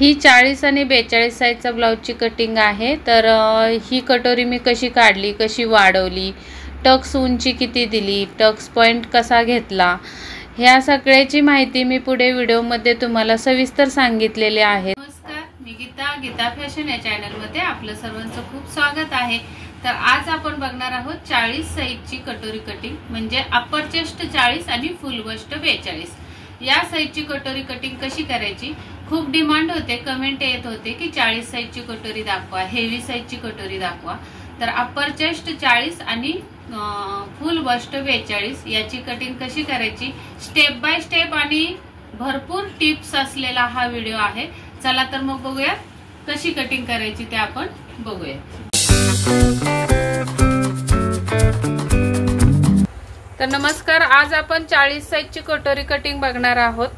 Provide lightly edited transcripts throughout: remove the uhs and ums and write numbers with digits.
ही 40 आणि 42 साईजचा ब्लाउजची कटिंग आहे। तर ही कटोरी मी कशी काढली, कशी वाढवली, टक्स उंची किती दिली, टक्स पॉइंट कसा घेतला, ह्या सगळ्याची माहिती मी पुढे व्हिडिओमध्ये तुम्हाला सविस्तर सांगितलेले आहे। नमस्कार, मी गीता फॅशन या चॅनलमध्ये आपलं सर्वांचं खूप स्वागत आहे। तर आज आपण बघणार आहोत 40 साईजची कटोरी कटिंग, म्हणजे अप्पर चेस्ट 40 आणि फुल बस्ट 42 या साईजची कटोरी कटिंग कशी करायची। खूप डिमांड होते, कमेंट येत होते की 40 साईजची कटोरी दाखवा, हेवी साईजची कटोरी दाखवा। तर अप्पर चेस्ट 40 आणि फुल बस्ट 42 याची कटिंग कशी करायची, स्टेप बाय स्टेप आणि भरपूर टिप्स असलेला हा व्हिडिओ आहे। चला तर मग बघूया कशी कटिंग करायची ते आपण बघूया। तर नमस्कार, आज आपण 40 साईजची कटोरी कटिंग बघणार आहोत।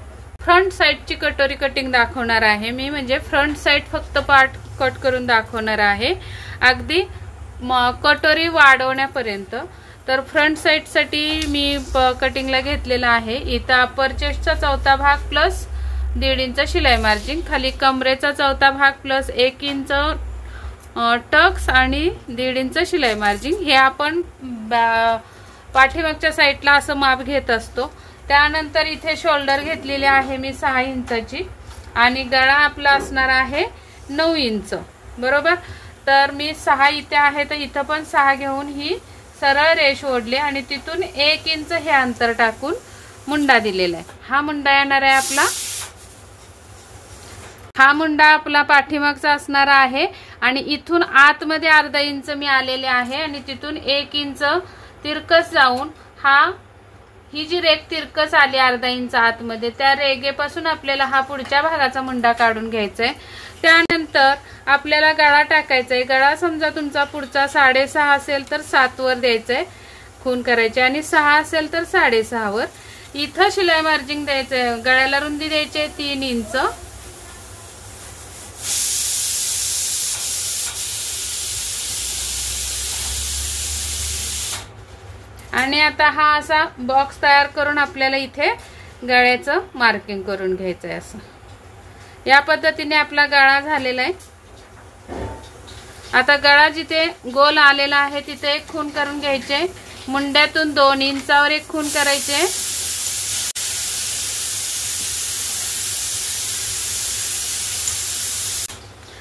फ्रंट साइडची कटोरी कटिंग दाखवणार आहे मी, म्हणजे फ्रंट साइड फक्त पार्ट कट करून दाखवणार आहे, अगदी कटोरी वाढवण्यापर्यंत। तर फ्रंट साइड साठी मी कटिंगला घेतलेला आहे। इथं अप्पर चेस्टचा चौथा भाग प्लस 1.5 इंच शिलाई मार्जिन, खाली कमरेचा चौथा भाग प्लस 1 इंच टक्स आणि 1.5 इंच शिलाई मार्जिन। हे आपण पाठीमागच्या साइडला असं माप घेत असतो। त्यानंतर इथे शोल्डर घेतलेले आहे मी 6 इंचाची आणि गळा आपला असणार आहे 9 इंच, बरोबर। तर मी 6 इथे आहे, तर इथं पण 6 घेऊन ही सरळ रेष ओढली आणि तिथून 1 इंच हे अंतर टाकून मुंडा दिलेला आहे। हा मुंडा येणार आहे आपला, हा मुंडा आपला पाठीमागचा असणार आहे आणि इथून आतमध्ये अर्धा इंच मी आलेले आहे आणि तिथून 1 इंच तिरकस जाऊन ही जी रेघ तिरकस आली अर्धा इंच आतमध्ये, त्या रेघेपासून आपल्याला हा पुढच्या भागाचा मुंडा काढून घ्यायचा आहे। त्यानंतर आपल्याला गळा टाकायचा आहे। गळा समजा तुमचा पुढचा 6.5 असेल तर 7 वर द्यायचा आहे, खून करायचे, आणि 6 असेल तर 6.5 वर। इथं शिलाई मार्जिन द्यायचं आहे, गळ्याला रुंदी द्यायची आहे 3 इंच आणि आता हा असा बॉक्स तयार करून आपल्याला इथे गळ्याचं मार्किंग करून घ्यायचं आहे। असं या पद्धतीने आपला गळा झालेला आहे। आता गळा जिथे गोल आलेला आहे तिथे एक खून करून घ्यायचे, मुंड्यातून 2 इंचावर एक खून करायचे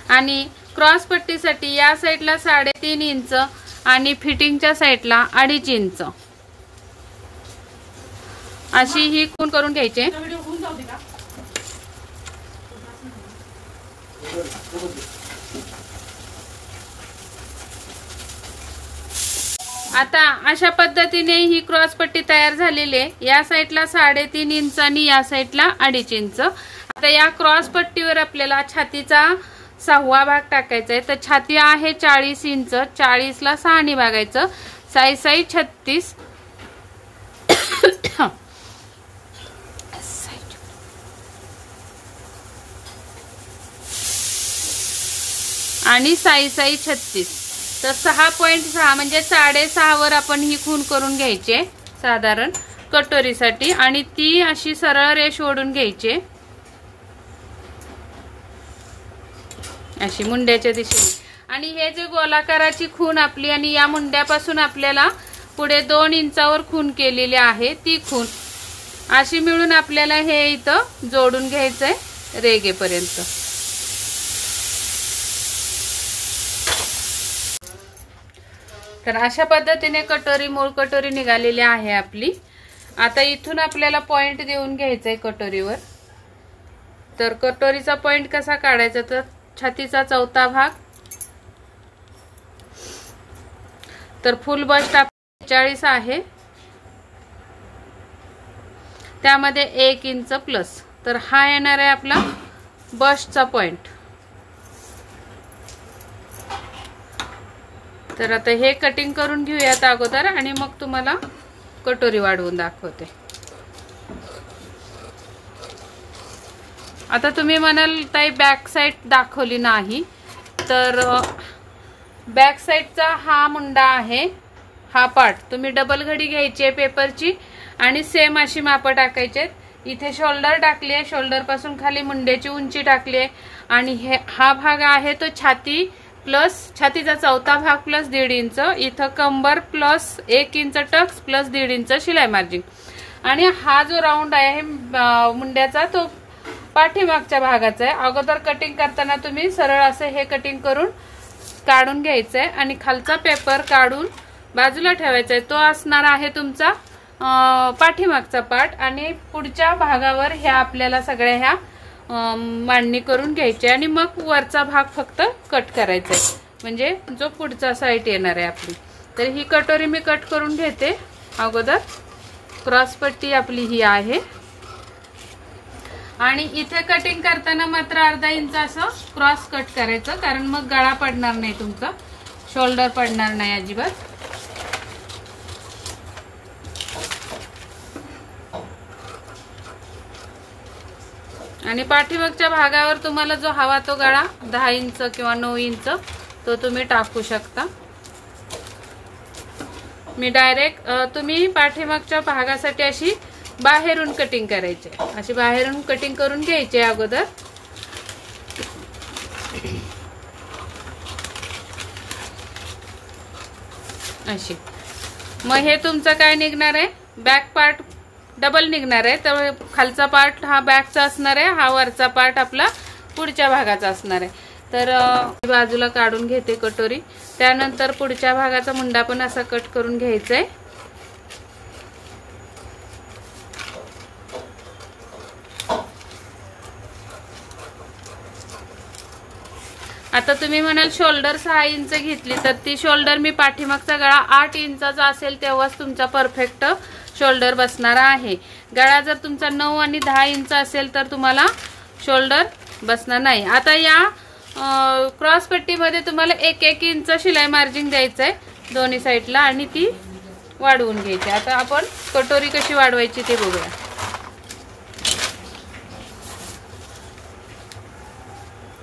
आणि क्रॉस पट्टीसाठी या साइडला 3.5 इंच आणि फिटिंगच्या साइडला 2.5 इंच अशी ही खून करून घ्यायचे। आता अशा पद्धतीने ही क्रॉस पट्टी तयार झालेली आहे। या साइडला 3.5 इंच आणि या साइडला 2.5 इंच। आता या क्रॉस पट्टीवर आपल्याला छातीचा 6वा भाग टाकायचा आहे। तर छाती आहे 40 इंच, 40 ला 6 ने भागायचं, साई 36 आणि साई 36, तर 6.6 म्हणजे 6.5 वर आपण ही खून करून घ्यायची साधारण कटोरीसाठी आणि ती अशी सरळ रेष ओढून घ्यायची अशी मुंड्याच्या दिशेने। आणि हे जे गोलाकाराची खून आपली आणि या मुंड्यापासून आपल्याला पुढे 2 इंचावर खून केलेली आहे, ती खून अशी मिळून आपल्याला हे इथं जोडून घ्यायचंय रेघेपर्यंत। तर अशा पद्धतीने कटोरी, मूळ कटोरी निघालेली आहे आपली। आता इथून आपल्याला पॉइंट देऊन घ्यायचंय कटोरीवर। तर कटोरीचा पॉइंट कसा काढायचा, तर छातीचा चौथा भाग, तर फुल बस्ट 40 आहे, त्यामध्ये 1 इंच प्लस, तर हा येणार आहे आपला बस्टचा पॉइंट। तर आता हे कटिंग करून घेऊयात अगोदर आणि मग तुम्हाला कटोरी वाढवून दाखवते। आता तुम्ही म्हणाल ताई बॅक साइड दाखवली नाही, तर बॅक साइडचा हा मुंडा आहे, हा पार्ट तुम्ही डबल घडी घ्यायची आहे पेपरची आणि सेम अशी माप टाकायची आहेत। इथे शोल्डर टाकली आहे, शोल्डर पासून खाली मुंड्याची उंची टाकली आहे आणि हा भाग आहे तो छाती प्लस छातीचा चौथा भाग प्लस 1.5 इंच, इथं कंबर plus 1 inch tucks plus 1.5 inch शिलाई मार्जिन आणि हा जो राऊंड आहे मुंड्याचा तो पाठीमागच्या भागाचा आहे। अगोदर कटिंग करताना तुम्ही सरळ असं हे कटिंग करून काढून घ्यायचं आहे आणि खालचा पेपर काढून बाजूला ठेवायचा आहे। तो असणार आहे तुमचा पाठीमागचा पार्ट आणि पुढच्या भागावर ह्या आपल्याला सगळ्या ह्या मांडणी करून घ्यायची आणि मग वरचा भाग फक्त कट करायचा आहे, म्हणजे जो पुढचा साईड येणार आहे आपली। तर ही कटोरी मी कट करून घेते। अगोदर क्रॉस पट्टी आपली ही आहे आणि इथे कटिंग करताना मात्र अर्धा इंच असं क्रॉस कट करायचं, कारण मग गळा पडणार नाही तुमचा, शोल्डर पडणार नाही अजिबात। आणि पाठीमागच्या भागावर तुम्हाला जो हवा तो गळा 10 इंच किंवा 9 इंच तो तुम्ही टाकू शकता। मी डायरेक्ट तुम्ही पाठीमागच्या भागासाठी अशी बाहेरून कटिंग करायची, अशी बाहेरून कटिंग करून घ्यायची अगोदर। अशी मग हे तुमचं काय निघणार आहे, बॅक पार्ट डबल निघणार आहे। तर खालचा पार्ट हा बॅकचा असणार आहे, हा वरचा पार्ट आपला पुढच्या भागाचा असणार आहे। तर बाजूला काढून घेते कटोरी, त्यानंतर पुढच्या भागाचा मुंडा पण असा कट करून घ्यायचा आहे। आता तुम्ही म्हणाल शोल्डर 6 इंच घेतली, तर ती शोल्डर मी पाठीमागचा गळा 8 इंचाचा असेल तेव्हाच तुमचा परफेक्ट शोल्डर बसणार आहे। गळा जर तुमचा 9 आणि 10 इंच असेल तर तुम्हाला शोल्डर बसणार नाही। आता या क्रॉस पट्टीमध्ये तुम्हाला 1-1 इंच शिलाई मार्जिन द्यायचं आहे दोन्ही साईडला आणि ती वाढवून घ्यायची। आता आपण कटोरी कशी वाढवायची ते बघूया।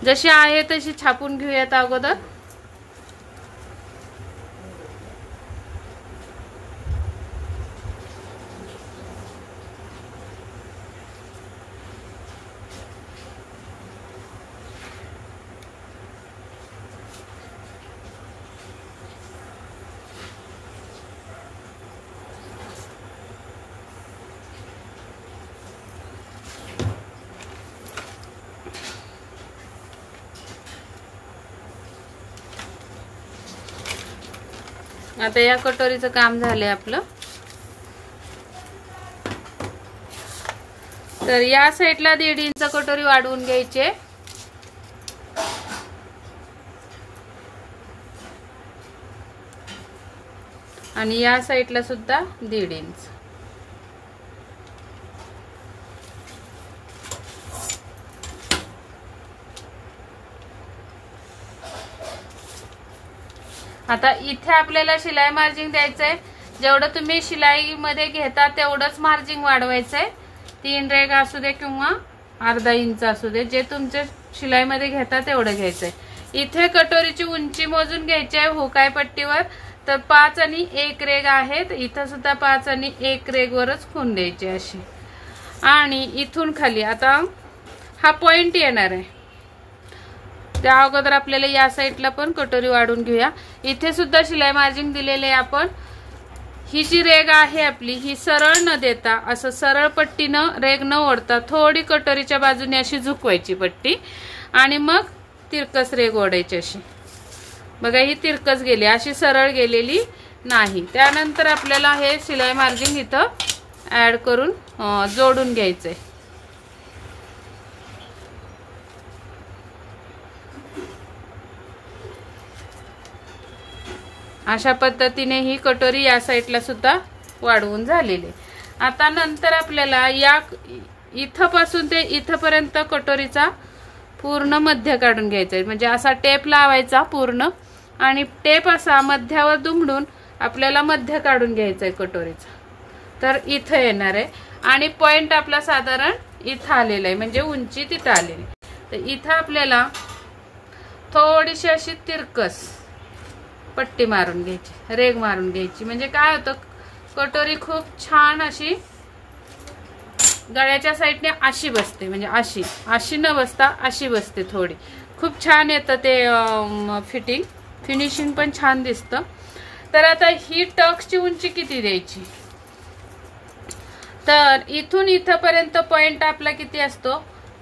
जशी आहे तशी छापून घेऊयात अगोदर। आता या कटोरीचं काम झालंय आपलं। तर या साईडला 1.5 इंच कटोरी वाढवून घ्यायची आणि या साईडला सुद्धा 1.5 इंच। आता इथे आपल्याला शिलाई मार्जिन द्यायचंय, जेवढं तुम्ही शिलाई मध्ये घेता तेवढंच मार्जिन वाढवायचंय। 3 रेघ असू दे किंवा अर्धा इंच असू दे, जे तुमच्या शिलाई मध्ये घेता तेवढं घ्यायचंय। इथे कटोरीची उंची मोजून घ्यायची आहे हुकाय पट्टीवर, तर 5 आणि 1 रेघ आहे, तर इथं सुद्धा 5 आणि 1 रेघ वरच खून द्यायची अशी। आणि इथून खाली आता हा पॉइंट येणार आहे, त्या अगोदर आपल्याला या साईडला पण कटोरी वाढवून घेऊया। इथे सुद्धा शिलाई मार्जिन दिलेले आहे आपण। ही जी रेघ आहे आपली ही सरळ न देता असं सरळ पट्टीनं रेघ न ओढता थोडी कटोरीच्या बाजूने अशी झुकवायची पट्टी आणि मग तिरकस रेघ ओढायची अशी। बघा ही तिरकस गेली, अशी सरळ गेलेली नाही। त्यानंतर आपल्याला हे शिलाई मार्जिन इथं ऍड करून जोडून घ्यायचंय। अशा पद्धतीने ही कटोरी या साईडला सुद्धा वाढवून झालेली। आता नंतर आपल्याला या इथपासून ते इथपर्यंत कटोरीचा पूर्ण मध्य काढून घ्यायचा आहे, म्हणजे असा टेप लावायचा पूर्ण आणि टेप असा मध्यावर दुमडून आपल्याला मध्य काढून घ्यायचा आहे कटोरीचा। तर इथं येणार आहे आणि पॉइंट आपला साधारण इथं आलेला आहे, म्हणजे उंची तिथं आलेली। तर इथं आपल्याला थोडीशी अशी तिरकस पट्टी मारून घ्यायची, रेघ मारून घ्यायची, म्हणजे काय होतं कटोरी खूप छान अशी गळ्याच्या साईडने अशी बसते, म्हणजे अशी न बसता अशी बसते थोडी. खूप छान येतं ते फिनिशिंग पण छान दिसतं. तर आता ही टक्सची उंची किती द्यायची, तर इथून इथपर्यंत पॉइंट आपला किती असतो,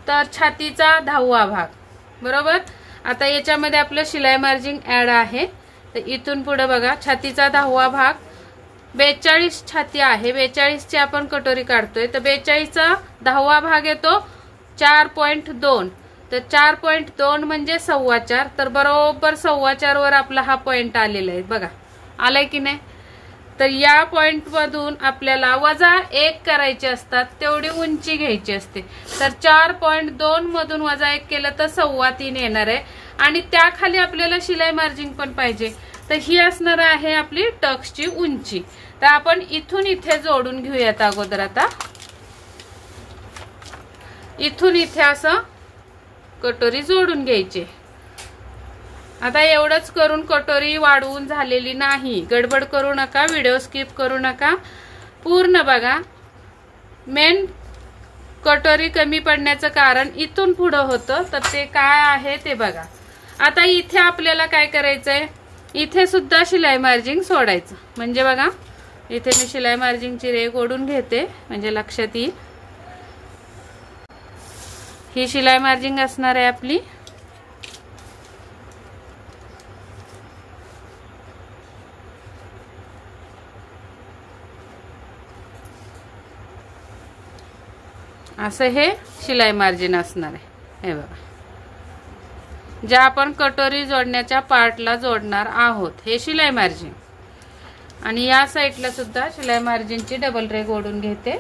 तर छातीचा 10वा भाग, बरोबर. आता याच्यामध्ये आपलं शिलाई मार्जिन ऍड आहे. तर इथून पुढे बघा, छातीचा 10वा भाग, 42 छाती आहे, 42 ची आपण कटोरी काढतोय. तर 42चा 10वा भाग येतो 4.2. तर 4.2 म्हणजे 4.25. तर बरोबर 4.25 वर आपला हा पॉइंट आलेला आहे बघा, आलाय की नाही. तर या पॉइंट मधून आपल्याला वजा 1 करायचे असतात, तेवढी उंची घ्यायची असते. तर 4.2 मधून वजा 1 केलं तर 3.25 येणार आहे. आणि त्याखाली आपल्याला शिलाई मार्जिन पण पाहिजे. तर ही असणार आहे आपली टक्सची उंची. तर आपण इथून इथे जोडून घेऊयात अगोदर. आता इथून इथे असं कटोरी जोडून घ्यायची. आता एवढंच करून कटोरी वाढवून झालेली नाही, गडबड करू नका, व्हिडिओ स्किप करू नका, पूर्ण बघा. मेन कटोरी कमी पडण्याचं कारण इथून पुढं होतं, तर ते काय आहे ते बघा. आता इथे आपल्याला काय करायचंय, इथे सुद्धा शिलाई मार्जिन सोडायचं. म्हणजे बघा, इथे मी शिलाई मार्जिनची रेघ ओढून घेते, म्हणजे लक्षात येईल. ही शिलाई मार्जिन असणार आहे आपली. असं हे शिलाई मार्जिन असणार आहे. हे बघा, ज्या आपण कटोरी जोडण्याच्या पार्टला जोडणार आहोत, हे शिलाई मार्जिन. आणि या साईडला सुद्धा शिलाई मार्जिनची डबल रेघ ओढून घेते,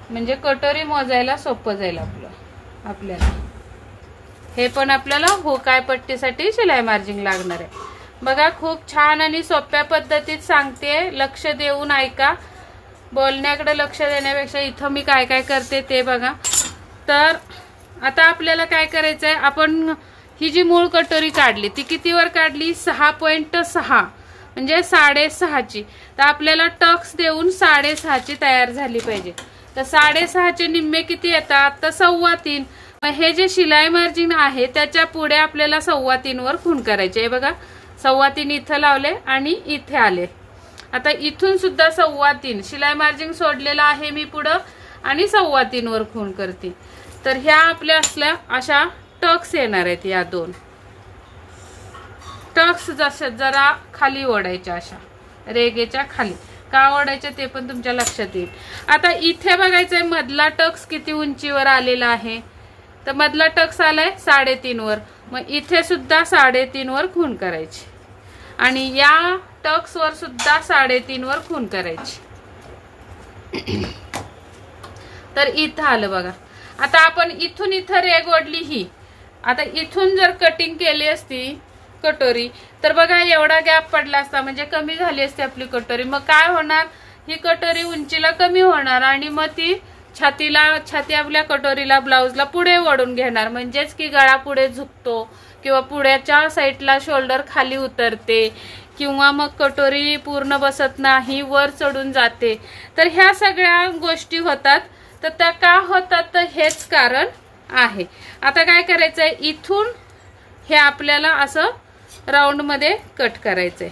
म्हणजे कटोरी मोजायला सोपं जाईल आपल्याला. हे पण आपल्याला हुकाय पट्टीसाठी शिलाई मार्जिन लागणार आहे. बघा, खूप छान आणि सोप्या पद्धतीत सांगते, लक्ष देऊन ऐका. बोलण्याकडे लक्ष देण्यापेक्षा इथं मी काय काय करते ते बघा. तर आता आपल्याला काय करायचंय, आपण ही जी मूळ कटोरी काढली ती कितीवर काढली, 6.6, म्हणजे 6.5ची. तर आपल्याला टक्स देऊन 6.5ची तयार झाली पाहिजे. तर 6.5चे निम्मे किती येतात, तर 3.25. मग हे जे शिलाई मार्जिन आहे त्याच्या पुढे आपल्याला 3.25 वर खूण करायचे. बघा, 3.25 इथं लावले आणि इथे आले. आता इथून सुद्धा 3.25 शिलाई मार्जिन सोडलेला आहे मी पुढं, आणि 3.25 वर खूण करते. तर ह्या आपल्या असल्या अशा टक्स येणार आहेत. या 2 टक्स जरा खाली ओढायच्या, अशा रेगेच्या खाली. का ओढायच्या ते पण तुमच्या लक्षात येईल. आता इथे बघायचंय मधला टक्स किती उंचीवर आलेला आहे, तर मधला टक्स आलाय 3.5 वर. मग इथे सुद्धा 3.5 वर खूण करायची, आणि या टक्स वर सुद्धा 3.5 वर खूण करायची. तर इथं आलं बघा. आता आपण इथून इथं रेघ ओढली ही. आता इथून जर कटिंग केली असती कटोरी, तर बघा एवढा गॅप पडला असता, म्हणजे कमी झाली असती आपली कटोरी. मग काय होणार, ही कटोरी उंचीला कमी होणार, आणि मग ती छाती आपल्या कटोरीला, ब्लाउजला पुढे ओढून घेणार. म्हणजेच की गळा पुढे झुकतो, किंवा पुढ्याच्या साईडला शोल्डर खाली उतरते, किंवा मग कटोरी पूर्ण बसत नाही, वर चढून जाते. तर ह्या सगळ्या गोष्टी होतात. तर त्या का होतात, तर हेच कारण आहे. आता काय करायचंय, इथून हे आपल्याला असं राऊंड मध्ये कट करायचंय.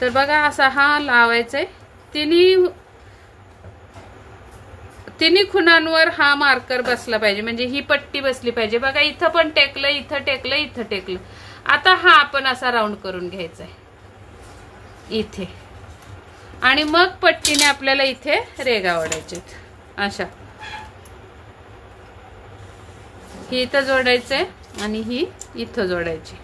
तर बघा, असा हा लावायचंय. तिन्ही खुणांवर हा मार्कर बसला पाहिजे, म्हणजे ही पट्टी बसली पाहिजे. बघा, इथं पण टेकलं, इथं टेकलं, इथं टेकलं. आता हा आपण असा राऊंड करून घ्यायचा आहे इथे, आणि मग पट्टीने आपल्याला इथे रेगा ओढायच्यात अशा. ही इथं जोडायचंय आणि ही इथं जोडायची.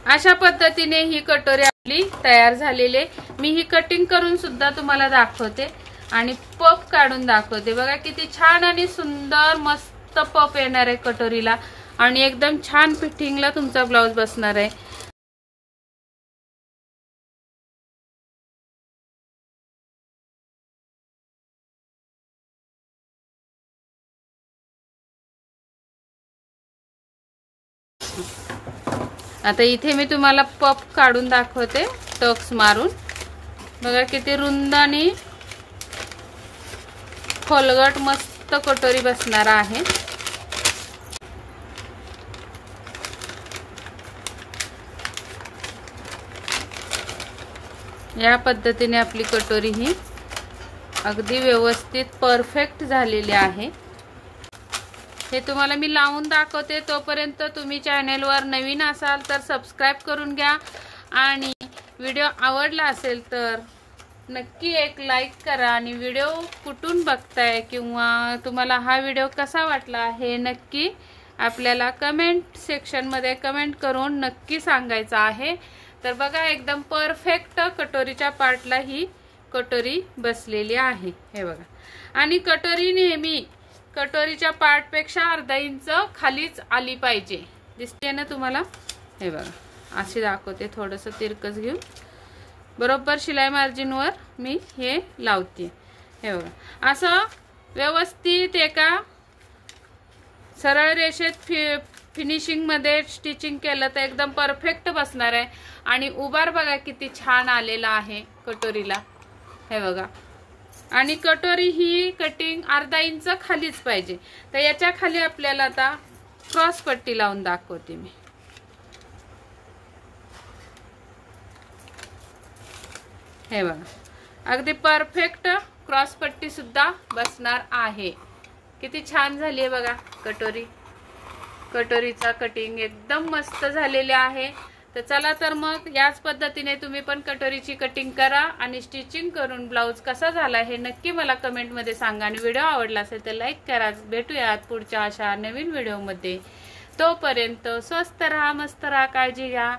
अशा पद्धतीने ही कटोरी आपली तयार झालेली. मी ही कटिंग करून सुद्धा तुम्हाला दाखवते आणि पफ काढून दाखवते. बघा किती छान आणि सुंदर मस्त पफ येणार आहे कटोरीला, आणि एकदम छान फिटिंगला तुमचा ब्लाउज बसणार आहे. आता इथे मी तुम्हाला पफ काढून दाखवते टक्स मारून. बघा किती रुंद आणि खोलगट मस्त कटोरी बसणार आहे। या पद्धतीने आपली कटोरी ही अगदी व्यवस्थित परफेक्ट झालेली आहे। हे तुम्हाला मी लावून दाखवते, तोपर्यंत तुम्ही चॅनलवर नवीन असाल तर सबस्क्राइब करून घ्या आणि व्हिडिओ आवडला असेल तर नक्की एक लाईक करा आणि व्हिडिओ कुठून बघताय किंवा तुम्हाला हा व्हिडिओ कसा वाटला हे नक्की आपल्याला कमेंट सेक्शनमध्ये कमेंट करून नक्की सांगायचं आहे। तर बघा एकदम परफेक्ट कटोरीच्या पार्टला ही कटोरी बसलेली आहे हे बघा। आणि कटोरी नेहमी कटोरीच्या पार्टपेक्षा अर्धा इंच खालीच आली पाहिजे। दिसते ना तुम्हाला? हे बघा अशी दाखवते, थोडंसं तिरकस घेऊन बरोबर शिलाई मार्जिनवर मी हे लावते। हे बघा असं व्यवस्थित एका सरळ रेषेत फिनिशिंग मध्ये स्टिचिंग केलं तर एकदम परफेक्ट बसणार आहे। आणि उभार बघा किती छान आलेला आहे कटोरीला, हे बघा। आणि कटोरी ही कटिंग अर्धा इंच खालीच पाहिजे। तर याच्या खाली आपल्याला आता क्रॉस पट्टी लावून दाखवते मी। हे बघा अगदी परफेक्ट क्रॉस पट्टी सुद्धा बसणार आहे। किती छान झाली आहे बघा कटोरी। कटोरीचा कटिंग एकदम मस्त झालेले आहे। तर चला तर मग याच पद्धतीने तुम्ही पण कटोरीची कटिंग करा आणि स्टिचिंग करून ब्लाउज कसा झाला हे नक्की मला कमेंट मध्ये सांगा। आणि व्हिडिओ आवडला असेल तर लाईक करा। भेटूयात पुढच्या अशा नवीन व्हिडिओ मध्ये। तोपर्यंत स्वस्त राहा, मस्त राहा, काळजी घ्या।